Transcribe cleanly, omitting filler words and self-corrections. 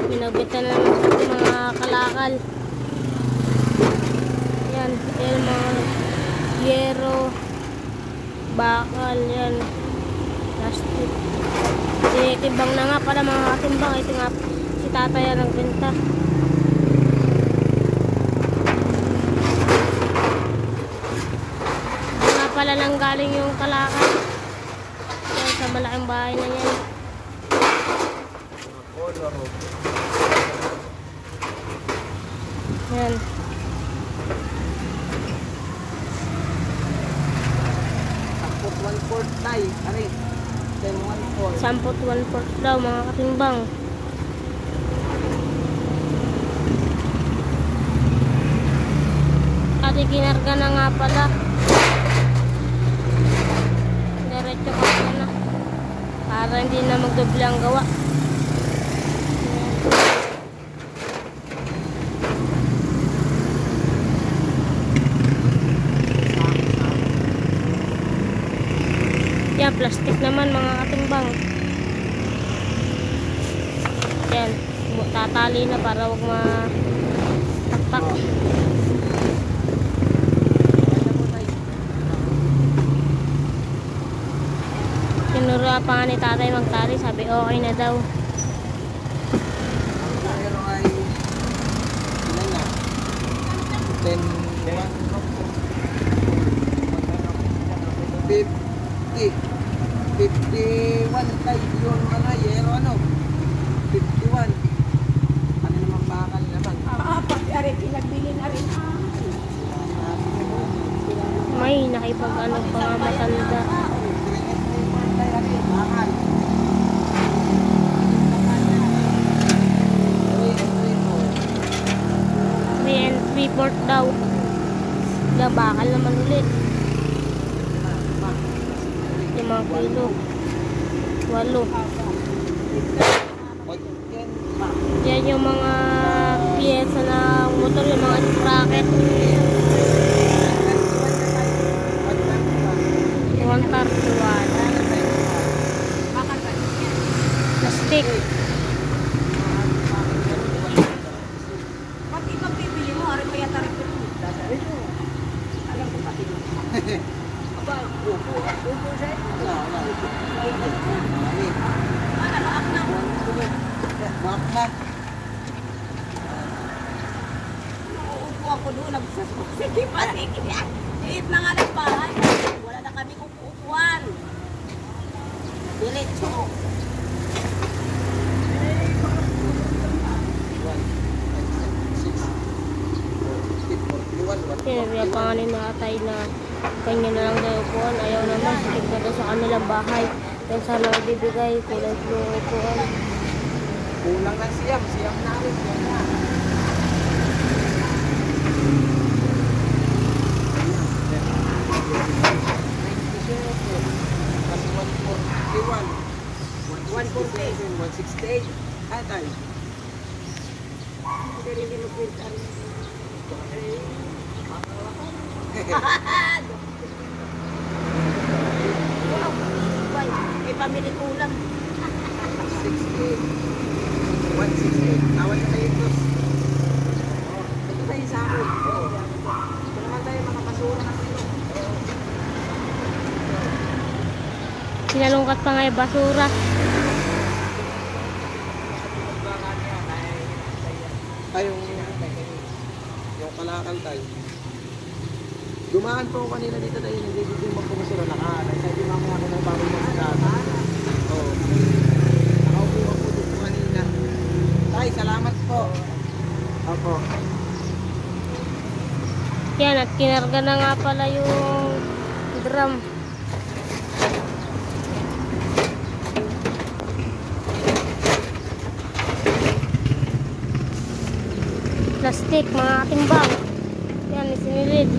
Binabitan na naman sa mga kalakal. Yan, yan mga yero, bakal, yan, plastic. Tinitimbang na nga pala mga katimbang. Ito nga si tatay yan nagbenta. Nga pala nang galing yung kalakal. Yan, sa malaking bahay na yan. Yan. Sampot 1/4 tay. Ari. 1/4. Sampot 1/4 daw mga katimbang. At ikinarga na nga pala. Diretso ka na. Para hindi na magdoble ang gawa. Yan, plastic naman mga katimbang. Yan, tatali na para wag mataktak. Tinuro pa nga ni tatay magtali, sabi okay na daw. Pero ay ilan na? 50. 51 tay yung yero 51. Ano naman bakal naman? Pag ari pinagbili na rin. May nakipag ano pa nga matanda. 3 and 3/4 daw. Bakal naman ulit. 5 kilo. 8. Yan yung mga piyesa ng motor, yung mga sprocket. 1/4. Plastic. Pati magbibili mo, ari pa yata rin ito. Alam ko pati mo. Aba, upo siya. Baak na. Baak na. Uupo ako doon. Sige pa, sige. Liit na nga ng bahay. Wala na kami upuan. Diretso. Sinabi pa nga ni natay na kanya na lang daw upuan. Ayaw naman, sikip na daw sa kanilang bahay. Kaya sana bibigay, kulay blue upuan. Kulang lang siyam na rin. Kasi 141. 168. Atay. Hindi mo pintan. Wow, may pamili kulang. 168. 168. Awan na tayo ito. Ito tayo sa akin. Ito naman tayo mga basura na ito. Sinalungkat pa nga yung basura. Ay, yung kalakal tayo. Dumaan po kanina dito tayo, hindi dito yung magpumusuro. Sabi mamaya ako ng bagong masigata. Oo. Nakaupo ako dito kanina. Tay, salamat po. Opo. Yan, at kinarga na nga pala yung drum. Plastic, mga katimbang. Yan, isinilid.